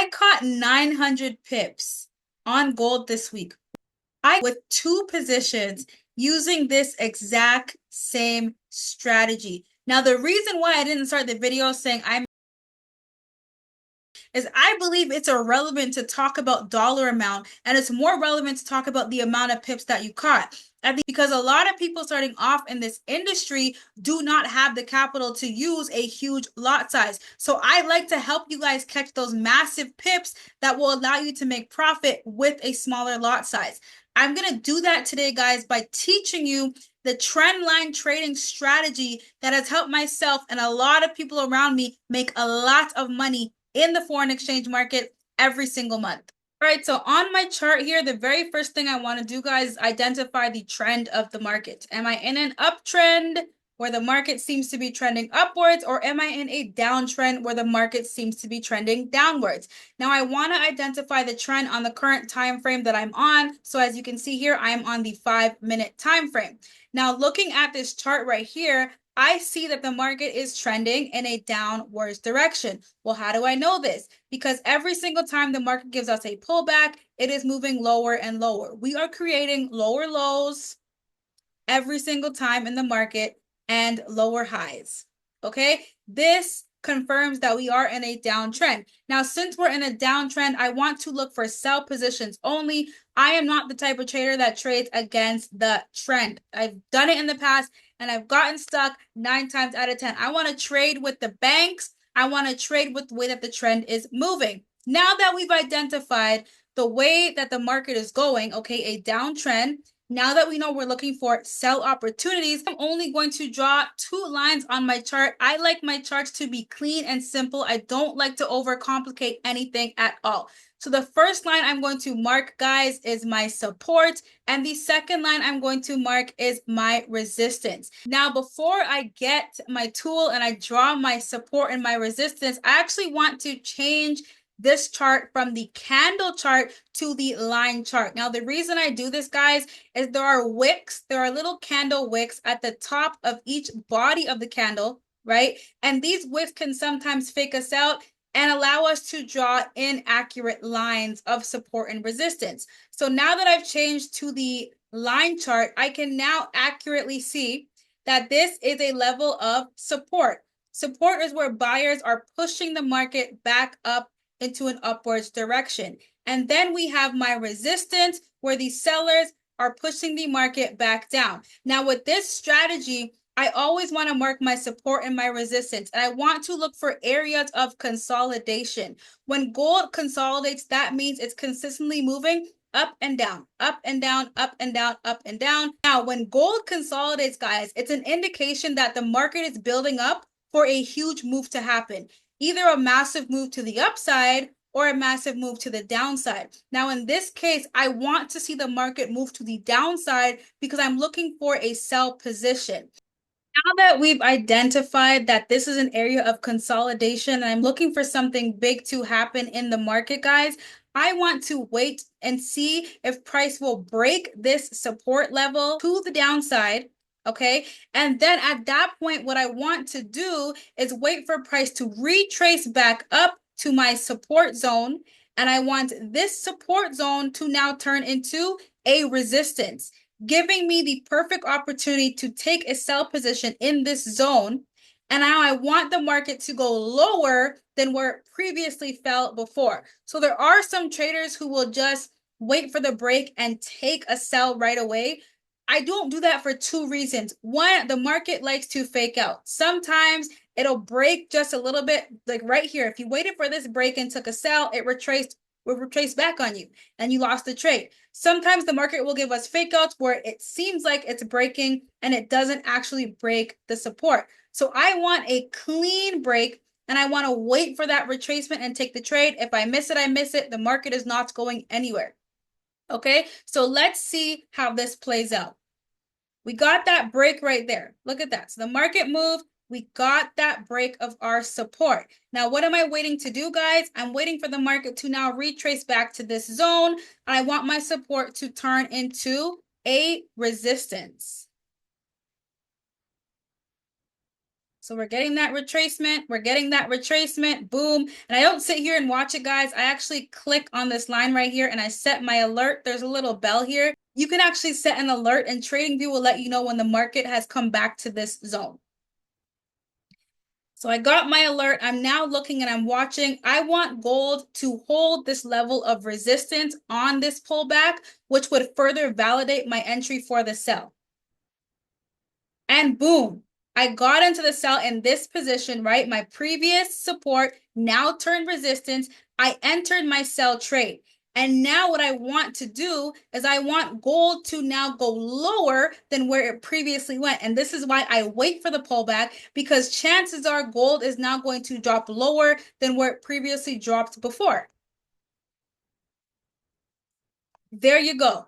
I caught 900 pips on gold this week. With 2 positions using this exact same strategy. Now, the reason why I didn't start the video saying I believe it's irrelevant to talk about dollar amount, and it's more relevant to talk about the amount of pips that you caught. Because a lot of people starting off in this industry do not have the capital to use a huge lot size. So I like to help you guys catch those massive pips that will allow you to make profit with a smaller lot size. I'm going to do that today, guys, by teaching you the trend line trading strategy that has helped myself and a lot of people around me make a lot of money in the foreign exchange market every single month. All right, so on my chart here, the very first thing I want to do, guys, is identify the trend of the market. Am I in an uptrend where the market seems to be trending upwards, or am I in a downtrend where the market seems to be trending downwards? Now, I want to identify the trend on the current time frame that I'm on. So as you can see here, I'm on the 5-minute time frame. Now, looking at this chart right here, I see that the market is trending in a downwards direction. Well, how do I know this? Because every single time the market gives us a pullback, it is moving lower and lower. We are creating lower lows every single time in the market and lower highs. Okay, this confirms that we are in a downtrend. Now, since we're in a downtrend, I want to look for sell positions only. I am not the type of trader that trades against the trend. I've done it in the past and I've gotten stuck 9 times out of 10. I want to trade with the banks. I want to trade with the way that the trend is moving. Now that we've identified the way that the market is going, okay, a downtrend, now that we know we're looking for sell opportunities, I'm only going to draw 2 lines on my chart. I like my charts to be clean and simple. I don't like to overcomplicate anything at all. So the first line I'm going to mark, guys, is my support. And the second line I'm going to mark is my resistance. Now, before I get my tool and I draw my support and my resistance, I actually want to change this chart from the candle chart to the line chart. Now, the reason I do this, guys, is there are wicks, there are little candle wicks at the top of each body of the candle, right? And these wicks can sometimes fake us out and allow us to draw inaccurate lines of support and resistance. So now that I've changed to the line chart, I can now accurately see that this is a level of support. Support is where buyers are pushing the market back up into an upwards direction. And then we have my resistance where the sellers are pushing the market back down. Now with this strategy, I always want to mark my support and my resistance. And I want to look for areas of consolidation. When gold consolidates, that means it's consistently moving up and down, up and down, up and down, up and down. Now, when gold consolidates, guys, it's an indication that the market is building up for a huge move to happen. Either a massive move to the upside or a massive move to the downside. Now, in this case, I want to see the market move to the downside because I'm looking for a sell position. Now that we've identified that this is an area of consolidation and I'm looking for something big to happen in the market, guys, I want to wait and see if price will break this support level to the downside. Okay. And then at that point, what I want to do is wait for price to retrace back up to my support zone. And I want this support zone to now turn into a resistance, giving me the perfect opportunity to take a sell position in this zone. And now I want the market to go lower than where it previously fell before. So there are some traders who will just wait for the break and take a sell right away. I don't do that for 2 reasons. One, the market likes to fake out. Sometimes it'll break just a little bit, like right here. If you waited for this break and took a sell, it will retrace back on you and you lost the trade. Sometimes the market will give us fake outs where it seems like it's breaking and it doesn't actually break the support. So I want a clean break and I want to wait for that retracement and take the trade. If I miss it, I miss it. The market is not going anywhere. Okay, so let's see how this plays out. We got that break right there. Look at that. So the market moved. We got that break of our support. Now, what am I waiting to do, guys? I'm waiting for the market to now retrace back to this zone. And I want my support to turn into a resistance. So we're getting that retracement. We're getting that retracement. Boom. And I don't sit here and watch it, guys. I actually click on this line right here and I set my alert. There's a little bell here. You can actually set an alert and TradingView will let you know when the market has come back to this zone. So I got my alert. I'm now looking and I'm watching. I want gold to hold this level of resistance on this pullback, which would further validate my entry for the sell. And boom, I got into the sell in this position, right? My previous support now turned resistance. I entered my sell trade. And now what I want to do is I want gold to now go lower than where it previously went. And this is why I wait for the pullback, because chances are gold is now going to drop lower than where it previously dropped before. There you go.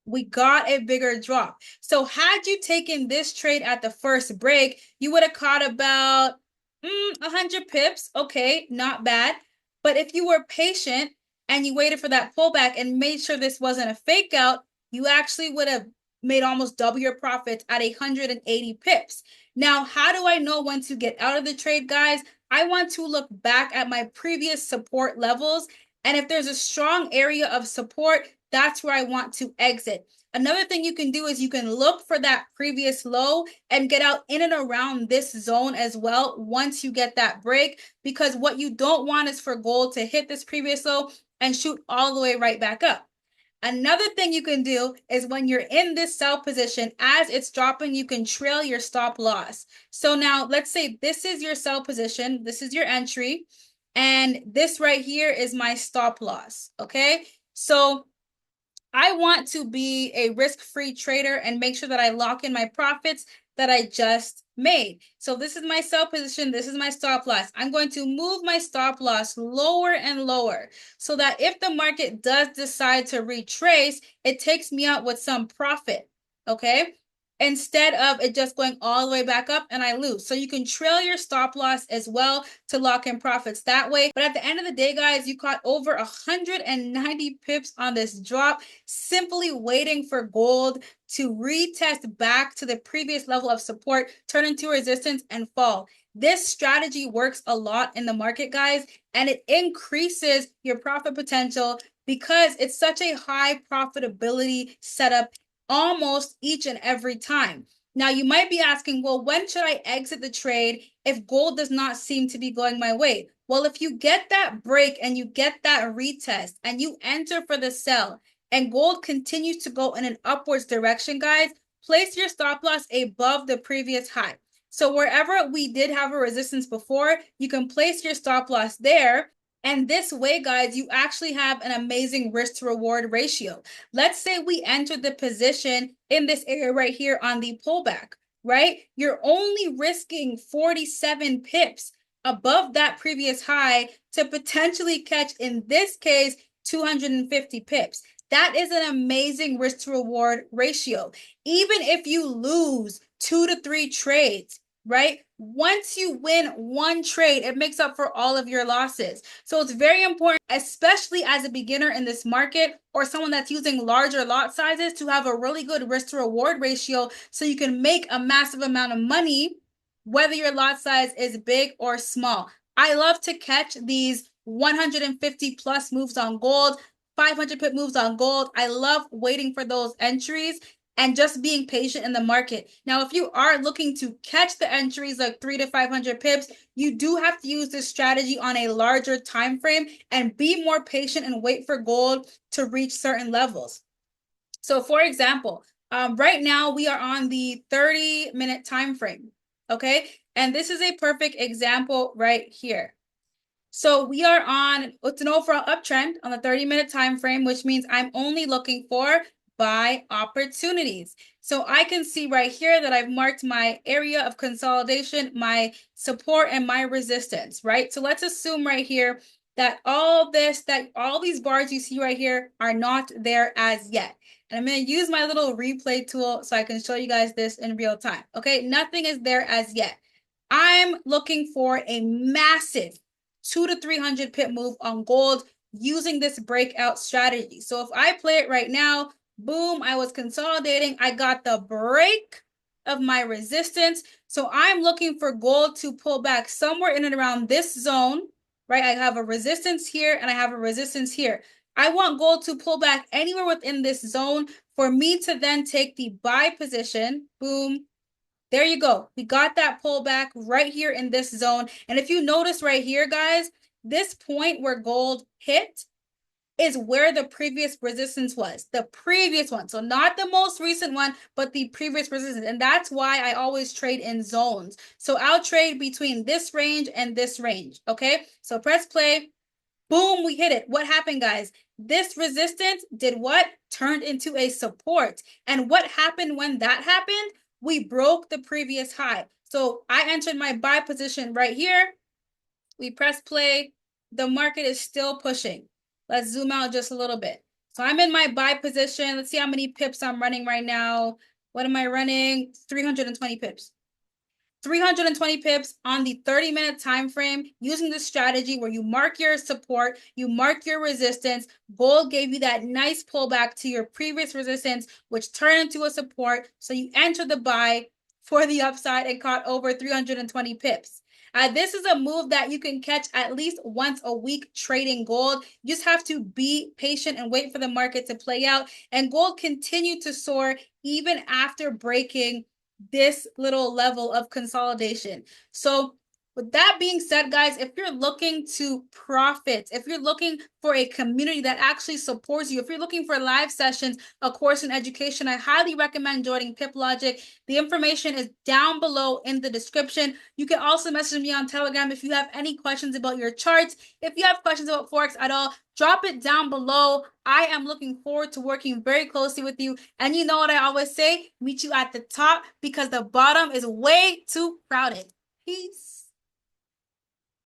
We got a bigger drop. So had you taken this trade at the first break, you would have caught about 100 pips. Okay, not bad. But if you were patient and you waited for that pullback and made sure this wasn't a fake out, you actually would have made almost double your profits at 180 pips. Now, how do I know when to get out of the trade, guys? I want to look back at my previous support levels. And if there's a strong area of support, that's where I want to exit. Another thing you can do is you can look for that previous low and get out in and around this zone as well once you get that break, because what you don't want is for gold to hit this previous low and shoot all the way right back up. Another thing you can do is when you're in this sell position, as it's dropping, you can trail your stop loss. So now let's say this is your sell position, this is your entry, and this right here is my stop loss, okay? So I want to be a risk-free trader and make sure that I lock in my profits that I just made. So this is my sell position. This is my stop loss. I'm going to move my stop loss lower and lower so that if the market does decide to retrace, it takes me out with some profit, okay? Instead of it just going all the way back up and I lose. So you can trail your stop loss as well to lock in profits that way. But at the end of the day, guys, you caught over 190 pips on this drop, simply waiting for gold to retest back to the previous level of support, turn into resistance and fall. This strategy works a lot in the market, guys, and it increases your profit potential because it's such a high profitability setup almost each and every time. Now, you might be asking, well, when should I exit the trade if gold does not seem to be going my way? Well, if you get that break and you get that retest and you enter for the sell and gold continues to go in an upwards direction, guys, place your stop loss above the previous high. So wherever we did have a resistance before, you can place your stop loss there. And this way, guys, you actually have an amazing risk to reward ratio. Let's say we entered the position in this area right here on the pullback, right? You're only risking 47 pips above that previous high to potentially catch, in this case, 250 pips. That is an amazing risk to reward ratio. Even if you lose 2 to 3 trades, right? Once you win one trade, it makes up for all of your losses. So it's very important, especially as a beginner in this market or someone that's using larger lot sizes, to have a really good risk to reward ratio so you can make a massive amount of money, whether your lot size is big or small. I love to catch these 150 plus moves on gold, 500 pip moves on gold. I love waiting for those entries and just being patient in the market. Now, if you are looking to catch the entries like 300 to 500 pips, you do have to use this strategy on a larger time frame and be more patient and wait for gold to reach certain levels. So for example, right now we are on the 30-minute time frame, okay? And this is a perfect example right here. So we are on, it's an overall uptrend on the 30-minute time frame, which means I'm only looking for buy opportunities. So I can see right here that I've marked my area of consolidation, my support, and my resistance, right? So let's assume right here that all these bars you see right here are not there as yet. And I'm going to use my little replay tool so I can show you guys this in real time. Okay, nothing is there as yet. I'm looking for a massive 200 to 300 pip move on gold using this breakout strategy. So if I play it right now, boom, I was consolidating. I got the break of my resistance. So I'm looking for gold to pull back somewhere in and around this zone, right? I have a resistance here and I have a resistance here. I want gold to pull back anywhere within this zone for me to then take the buy position. Boom. There you go. We got that pullback right here in this zone. And if you notice right here, guys, this point where gold hit is where the previous resistance was, the previous one. So not the most recent one, but the previous resistance. And that's why I always trade in zones. So I'll trade between this range and this range. Okay. So press play. Boom, we hit it. What happened, guys? This resistance did what? Turned into a support. And what happened when that happened? We broke the previous high. So I entered my buy position right here. We press play. The market is still pushing. Let's zoom out just a little bit. So I'm in my buy position. Let's see how many pips I'm running right now. What am I running? 320 pips. 320 pips on the 30-minute time frame using the strategy where you mark your support, you mark your resistance. Gold gave you that nice pullback to your previous resistance, which turned into a support. So you enter the buy for the upside and caught over 320 pips. This is a move that you can catch at least once a week trading gold. You just have to be patient and wait for the market to play out. And gold continued to soar even after breaking this little level of consolidation. So with that being said, guys, if you're looking to profit, if you're looking for a community that actually supports you, if you're looking for live sessions, a course in education, I highly recommend joining Pip Logic. The information is down below in the description. You can also message me on Telegram if you have any questions about your charts. If you have questions about Forex at all, drop it down below. I am looking forward to working very closely with you. And you know what I always say? Meet you at the top because the bottom is way too crowded. Peace.